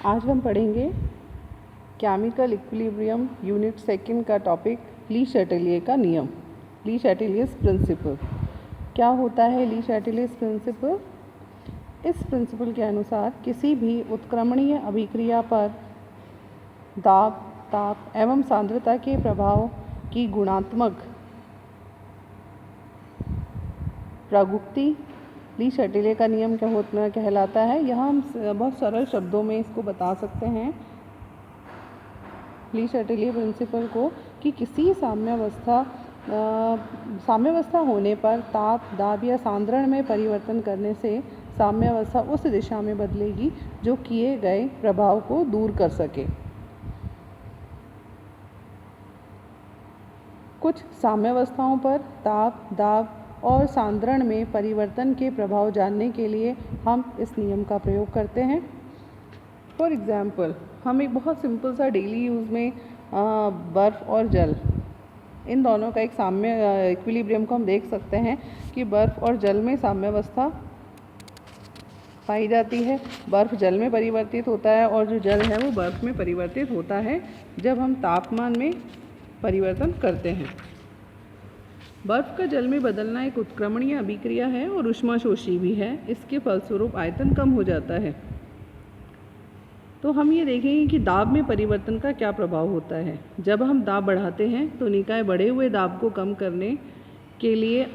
आज हम पढ़ेंगे केमिकल इक्विलिब्रियम यूनिट सेकंड का टॉपिक ली शैटेलियर का नियम, ली शैटेलियर्स प्रिंसिपल। क्या होता है ली शैटेलियर्स प्रिंसिपल? इस प्रिंसिपल के अनुसार किसी भी उत्क्रमणीय अभिक्रिया पर दाब, ताप एवं सांद्रता के प्रभाव की गुणात्मक प्रगुक्ति ली शैटेलियर का नियम कहलाता है। यह हम बहुत सरल शब्दों में इसको बता सकते हैं ली शैटेलियर प्रिंसिपल को कि किसी साम्यावस्था होने पर ताप, दाब या सांद्रण में परिवर्तन करने से साम्यावस्था उस दिशा में बदलेगी जो किए गए प्रभाव को दूर कर सके। कुछ साम्यावस्थाओं पर ताप, दाब और सांद्रण में परिवर्तन के प्रभाव जानने के लिए हम इस नियम का प्रयोग करते हैं। फॉर एग्ज़ाम्पल, हम एक बहुत सिंपल सा डेली यूज़ में बर्फ़ और जल, इन दोनों का एक साम्य इक्विलिब्रियम को हम देख सकते हैं कि बर्फ़ और जल में साम्यावस्था पाई जाती है। बर्फ़ जल में परिवर्तित होता है और जो जल है वो बर्फ़ में परिवर्तित होता है जब हम तापमान में परिवर्तन करते हैं। बर्फ़ का जल में बदलना एक उत्क्रमणीय अभिक्रिया है और ऊष्माशोषी भी है। इसके फलस्वरूप आयतन कम हो जाता है। तो हम ये देखेंगे कि दाब में परिवर्तन का क्या प्रभाव होता है। जब हम दाब बढ़ाते हैं तो निकाय बढ़े हुए दाब को कम करने के लिए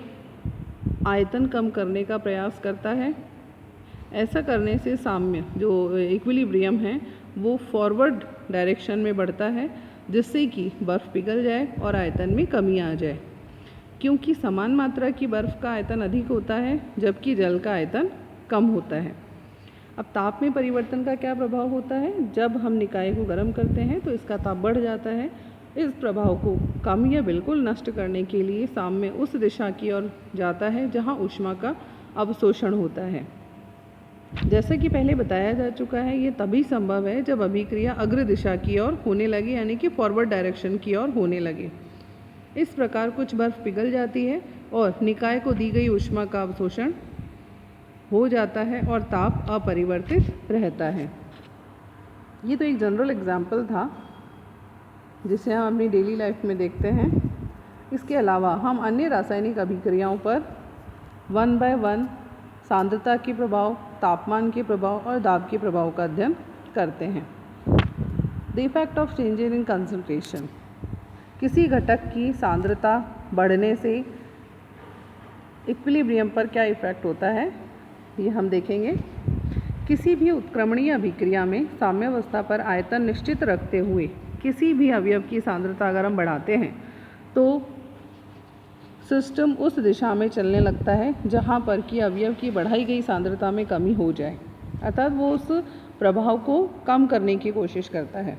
आयतन कम करने का प्रयास करता है। ऐसा करने से साम्य जो इक्विलिब्रियम है वो फॉरवर्ड डायरेक्शन में बढ़ता है, जिससे कि बर्फ़ पिघल जाए और आयतन में कमी आ जाए, क्योंकि समान मात्रा की बर्फ़ का आयतन अधिक होता है जबकि जल का आयतन कम होता है। अब ताप में परिवर्तन का क्या प्रभाव होता है? जब हम निकाय को गर्म करते हैं तो इसका ताप बढ़ जाता है। इस प्रभाव को कम या बिल्कुल नष्ट करने के लिए साम्य उस दिशा की ओर जाता है जहां ऊष्मा का अवशोषण होता है। जैसा कि पहले बताया जा चुका है, ये तभी संभव है जब अभिक्रिया अग्र दिशा की ओर होने लगे, यानी कि फॉरवर्ड डायरेक्शन की ओर होने लगे। इस प्रकार कुछ बर्फ़ पिघल जाती है और निकाय को दी गई ऊष्मा का अवशोषण हो जाता है और ताप अपरिवर्तित रहता है। ये तो एक जनरल एग्जाम्पल था जिसे हम अपनी डेली लाइफ में देखते हैं। इसके अलावा हम अन्य रासायनिक अभिक्रियाओं पर 1 by 1 सांद्रता के प्रभाव, तापमान के प्रभाव और दाब के प्रभाव का अध्ययन करते हैं। The effect of changes in concentration. किसी घटक की सांद्रता बढ़ने से इक्विलिब्रियम पर क्या इफेक्ट होता है, ये हम देखेंगे। किसी भी उत्क्रमणीय अभिक्रिया में साम्यावस्था पर आयतन निश्चित रखते हुए किसी भी अवयव की सांद्रता अगर हम बढ़ाते हैं तो सिस्टम उस दिशा में चलने लगता है जहाँ पर कि अवयव की बढ़ाई गई सांद्रता में कमी हो जाए, अर्थात वो उस प्रभाव को कम करने की कोशिश करता है।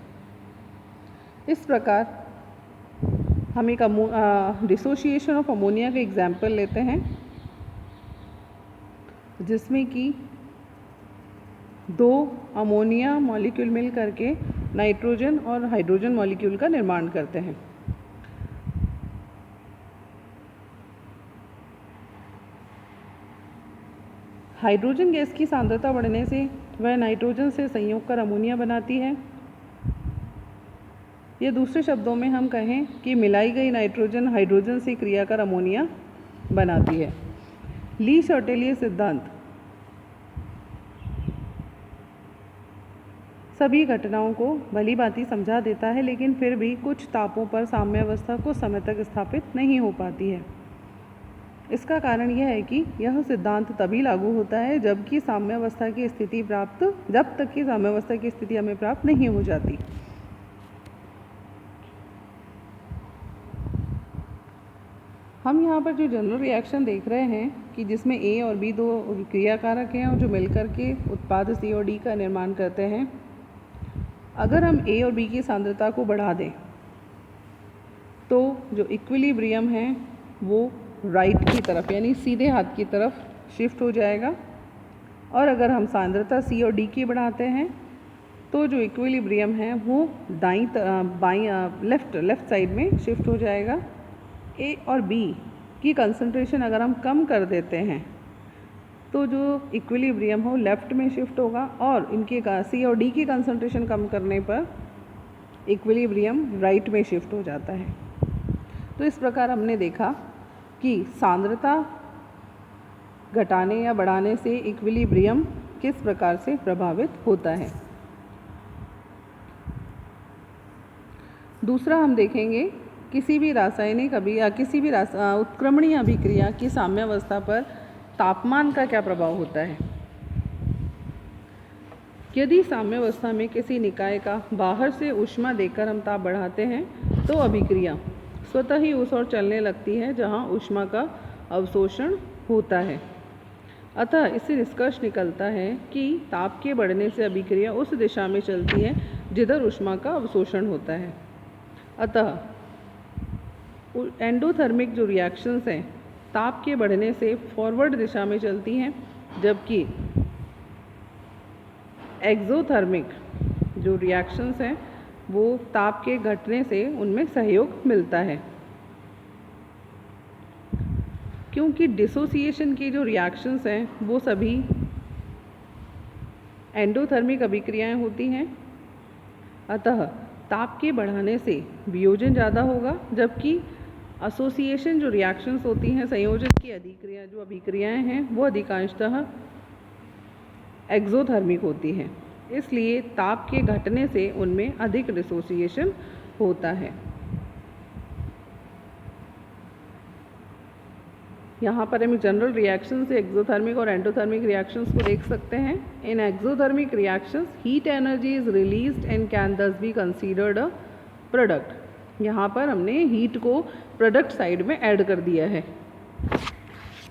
इस प्रकार हम एक डिसोसिएशन ऑफ अमोनिया का एग्जाम्पल लेते हैं, जिसमें कि 2 अमोनिया मॉलिक्यूल मिल करके नाइट्रोजन और हाइड्रोजन मॉलिक्यूल का निर्माण करते हैं। हाइड्रोजन गैस की सांद्रता बढ़ने से वह नाइट्रोजन से संयोग कर अमोनिया बनाती है। या दूसरे शब्दों में हम कहें कि मिलाई गई नाइट्रोजन हाइड्रोजन से क्रिया कर अमोनिया बनाती है। ली शैटेलियर सिद्धांत सभी घटनाओं को भली भांति समझा देता है, लेकिन फिर भी कुछ तापों पर साम्यावस्था कुछ समय तक स्थापित नहीं हो पाती है। इसका कारण यह है कि यह सिद्धांत तभी लागू होता है जब तक कि साम्यावस्था की स्थिति हमें प्राप्त नहीं हो जाती। हम यहाँ पर जो जनरल रिएक्शन देख रहे हैं कि जिसमें A और B 2 क्रियाकारक हैं और जो मिलकर के उत्पाद C और D का निर्माण करते हैं, अगर हम A और B की सांद्रता को बढ़ा दें तो जो इक्विलिब्रियम है वो राइट की तरफ, यानी सीधे हाथ की तरफ शिफ्ट हो जाएगा। और अगर हम सांद्रता C और D की बढ़ाते हैं तो जो इक्विलिब्रियम है वो लेफ़्ट साइड में शिफ्ट हो जाएगा। A और B की कंसंट्रेशन अगर हम कम कर देते हैं तो जो इक्विलिब्रियम हो लेफ़्ट में शिफ्ट होगा और इनके C और D की कंसंट्रेशन कम करने पर इक्विलिब्रियम राइट में शिफ्ट हो जाता है। तो इस प्रकार हमने देखा कि सांद्रता घटाने या बढ़ाने से इक्विलिब्रियम किस प्रकार से प्रभावित होता है। दूसरा हम देखेंगे किसी भी रासायनिक किसी भी उत्क्रमणीय अभिक्रिया की साम्यावस्था पर तापमान का क्या प्रभाव होता है। यदि साम्यावस्था में किसी निकाय का बाहर से ऊष्मा देकर हम ताप बढ़ाते हैं तो अभिक्रिया स्वतः ही उस ओर चलने लगती है जहां ऊष्मा का अवशोषण होता है। अतः इससे निष्कर्ष निकलता है कि ताप के बढ़ने से अभिक्रिया उस दिशा में चलती है जिधर ऊष्मा का अवशोषण होता है। अतः एंडोथर्मिक जो रिएक्शंस हैं ताप के बढ़ने से फॉरवर्ड दिशा में चलती हैं, जबकि एक्सोथर्मिक जो रिएक्शंस हैं वो ताप के घटने से उनमें सहयोग मिलता है। क्योंकि डिसोसिएशन की जो रिएक्शंस हैं वो सभी एंडोथर्मिक अभिक्रियाएं होती हैं, अतः ताप के बढ़ाने से वियोजन ज़्यादा होगा, जबकि एसोसिएशन जो रिएक्शंस होती हैं, संयोजन की अभिक्रिया जो अभिक्रियाएं हैं वो अधिकांशतः एक्सोथर्मिक होती हैं। इसलिए ताप के घटने से उनमें अधिक डिसोसिएशन होता है। यहाँ पर हम जनरल रिएक्शन से एक्सोथर्मिक और एंडोथर्मिक रिएक्शंस को देख सकते हैं। In exothermic reactions heat energy is released and can thus be considered a product. यहाँ पर हमने हीट को प्रोडक्ट साइड में ऐड कर दिया है,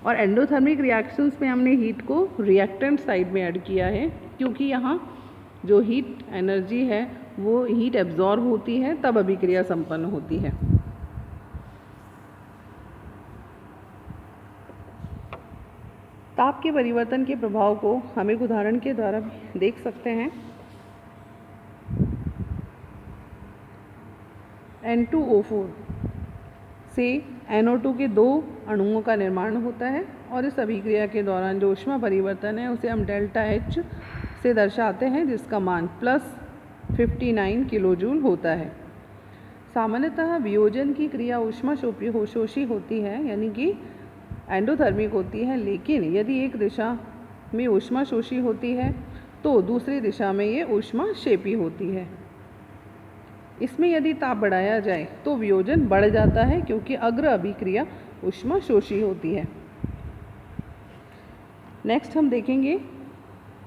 और एंडोथर्मिक रिएक्शंस में हमने हीट को रिएक्टेंट साइड में ऐड किया है, क्योंकि यहाँ जो हीट एनर्जी है वो हीट एब्जॉर्ब होती है तब अभिक्रिया संपन्न होती है। ताप के परिवर्तन के प्रभाव को हम एक उदाहरण के द्वारा देख सकते हैं। N2O4 से NO2 के 2 अणुओं का निर्माण होता है, और इस अभिक्रिया के दौरान जो ऊष्मा परिवर्तन है उसे हम डेल्टा H से दर्शाते हैं, जिसका मान +59 किलोजूल होता है। सामान्यतः वियोजन की क्रिया ऊष्मा शोषी होती है, यानी कि एंडोथर्मिक होती है, लेकिन यदि एक दिशा में ऊष्मा शोषी होती है तो दूसरी दिशा में ये ऊष्मा क्षेपी होती है। इसमें यदि ताप बढ़ाया जाए तो वियोजन बढ़ जाता है, क्योंकि अग्र अभिक्रिया ऊष्मा शोषी होती है। नेक्स्ट हम देखेंगे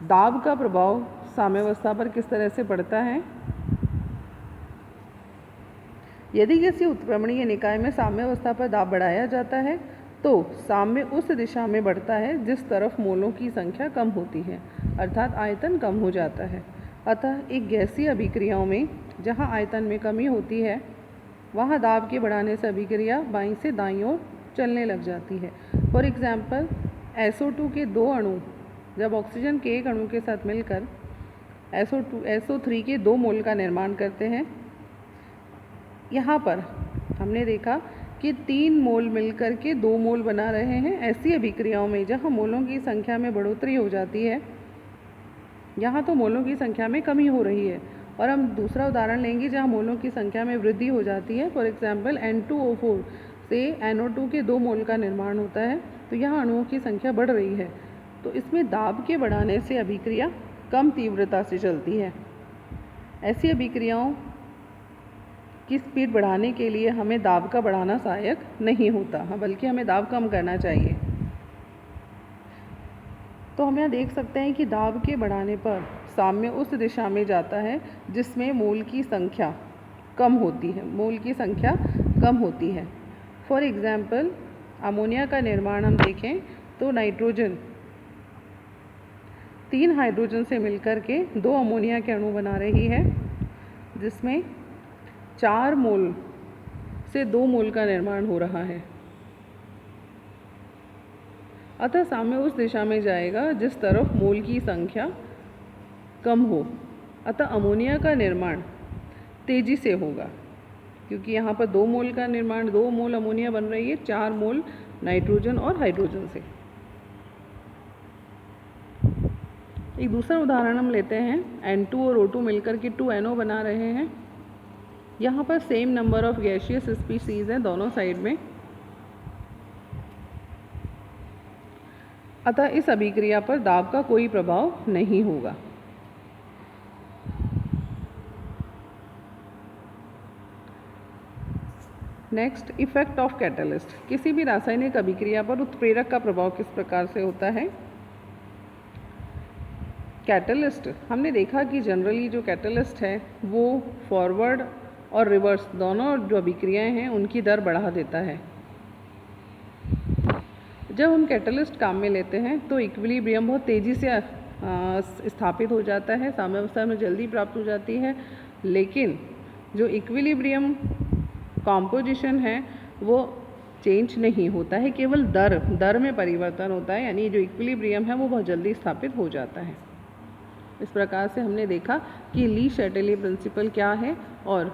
दाब का प्रभाव साम्यावस्था पर किस तरह से पड़ता है। यदि किसी उत्क्रमणीय निकाय में साम्यावस्था पर दाब बढ़ाया जाता है तो साम्य उस दिशा में बढ़ता है जिस तरफ मोलों की संख्या कम होती है, अर्थात आयतन कम हो जाता है। अतः एक गैसीय अभिक्रियाओं में जहाँ आयतन में कमी होती है वहाँ दाब के बढ़ाने से अभिक्रिया बाईं से दाईं ओर चलने लग जाती है। फॉर एग्जाम्पल SO2 के 2 अणु जब ऑक्सीजन के एक अणु के साथ मिलकर SO3 के 2 मोल का निर्माण करते हैं, यहाँ पर हमने देखा कि 3 मोल मिलकर के 2 मोल बना रहे हैं। ऐसी अभिक्रियाओं में जहाँ मोलों की संख्या में बढ़ोतरी हो जाती है, यहाँ तो मोलों की संख्या में कमी हो रही है, और हम दूसरा उदाहरण लेंगे जहाँ मोलों की संख्या में वृद्धि हो जाती है। फॉर एग्जाम्पल N2O4 से NO2 के 2 मोल का निर्माण होता है, तो यहाँ अणुओं की संख्या बढ़ रही है, तो इसमें दाब के बढ़ाने से अभिक्रिया कम तीव्रता से चलती है। ऐसी अभिक्रियाओं की स्पीड बढ़ाने के लिए हमें दाब का बढ़ाना सहायक नहीं होता, बल्कि हमें दाब कम करना चाहिए। तो हम यहाँ देख सकते हैं कि दाब के बढ़ाने पर साम्य उस दिशा में जाता है जिसमें मोल की संख्या कम होती है। फॉर एग्जाम्पल अमोनिया का निर्माण हम देखें तो नाइट्रोजन 3 हाइड्रोजन से मिलकर के 2 अमोनिया के अणु बना रही है, जिसमें 4 मोल से 2 मोल का निर्माण हो रहा है। अतः साम्य उस दिशा में जाएगा जिस तरफ मोल की संख्या कम हो। अतः अमोनिया का निर्माण तेजी से होगा, क्योंकि यहाँ पर 2 मोल का निर्माण 2 मोल अमोनिया बन रही है 4 मोल नाइट्रोजन और हाइड्रोजन से। एक दूसरा उदाहरण हम लेते हैं, N2 और O2 मिलकर के 2NO बना रहे हैं। यहाँ पर same number of gaseous species हैं दोनों साइड में, अतः इस अभिक्रिया पर दाब का कोई प्रभाव नहीं होगा। Next, effect of catalyst. किसी भी रासायनिक अभिक्रिया पर उत्प्रेरक का प्रभाव किस प्रकार से होता है। कैटलिस्ट, हमने देखा कि जनरली जो कैटलिस्ट है वो फॉरवर्ड और रिवर्स दोनों जो अभिक्रियाएं हैं उनकी दर बढ़ा देता है। जब हम कैटलिस्ट काम में लेते हैं तो इक्विलिब्रियम बहुत तेज़ी से स्थापित हो जाता है, साम्यावस्था में जल्दी प्राप्त हो जाती है, लेकिन जो इक्विलिब्रियम कॉम्पोजिशन है वो चेंज नहीं होता है, केवल दर में परिवर्तन होता है, यानी जो इक्विलिब्रियम है वो बहुत जल्दी स्थापित हो जाता है। इस प्रकार से हमने देखा कि ली शैटेली प्रिंसिपल क्या है और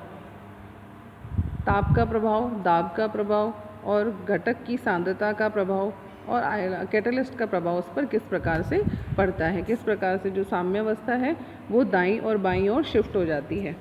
ताप का प्रभाव, दाब का प्रभाव और घटक की सांद्रता का प्रभाव और कैटलिस्ट का प्रभाव उस पर किस प्रकार से पड़ता है, किस प्रकार से जो साम्यावस्था है वो दाईं और बाईं ओर शिफ्ट हो जाती है।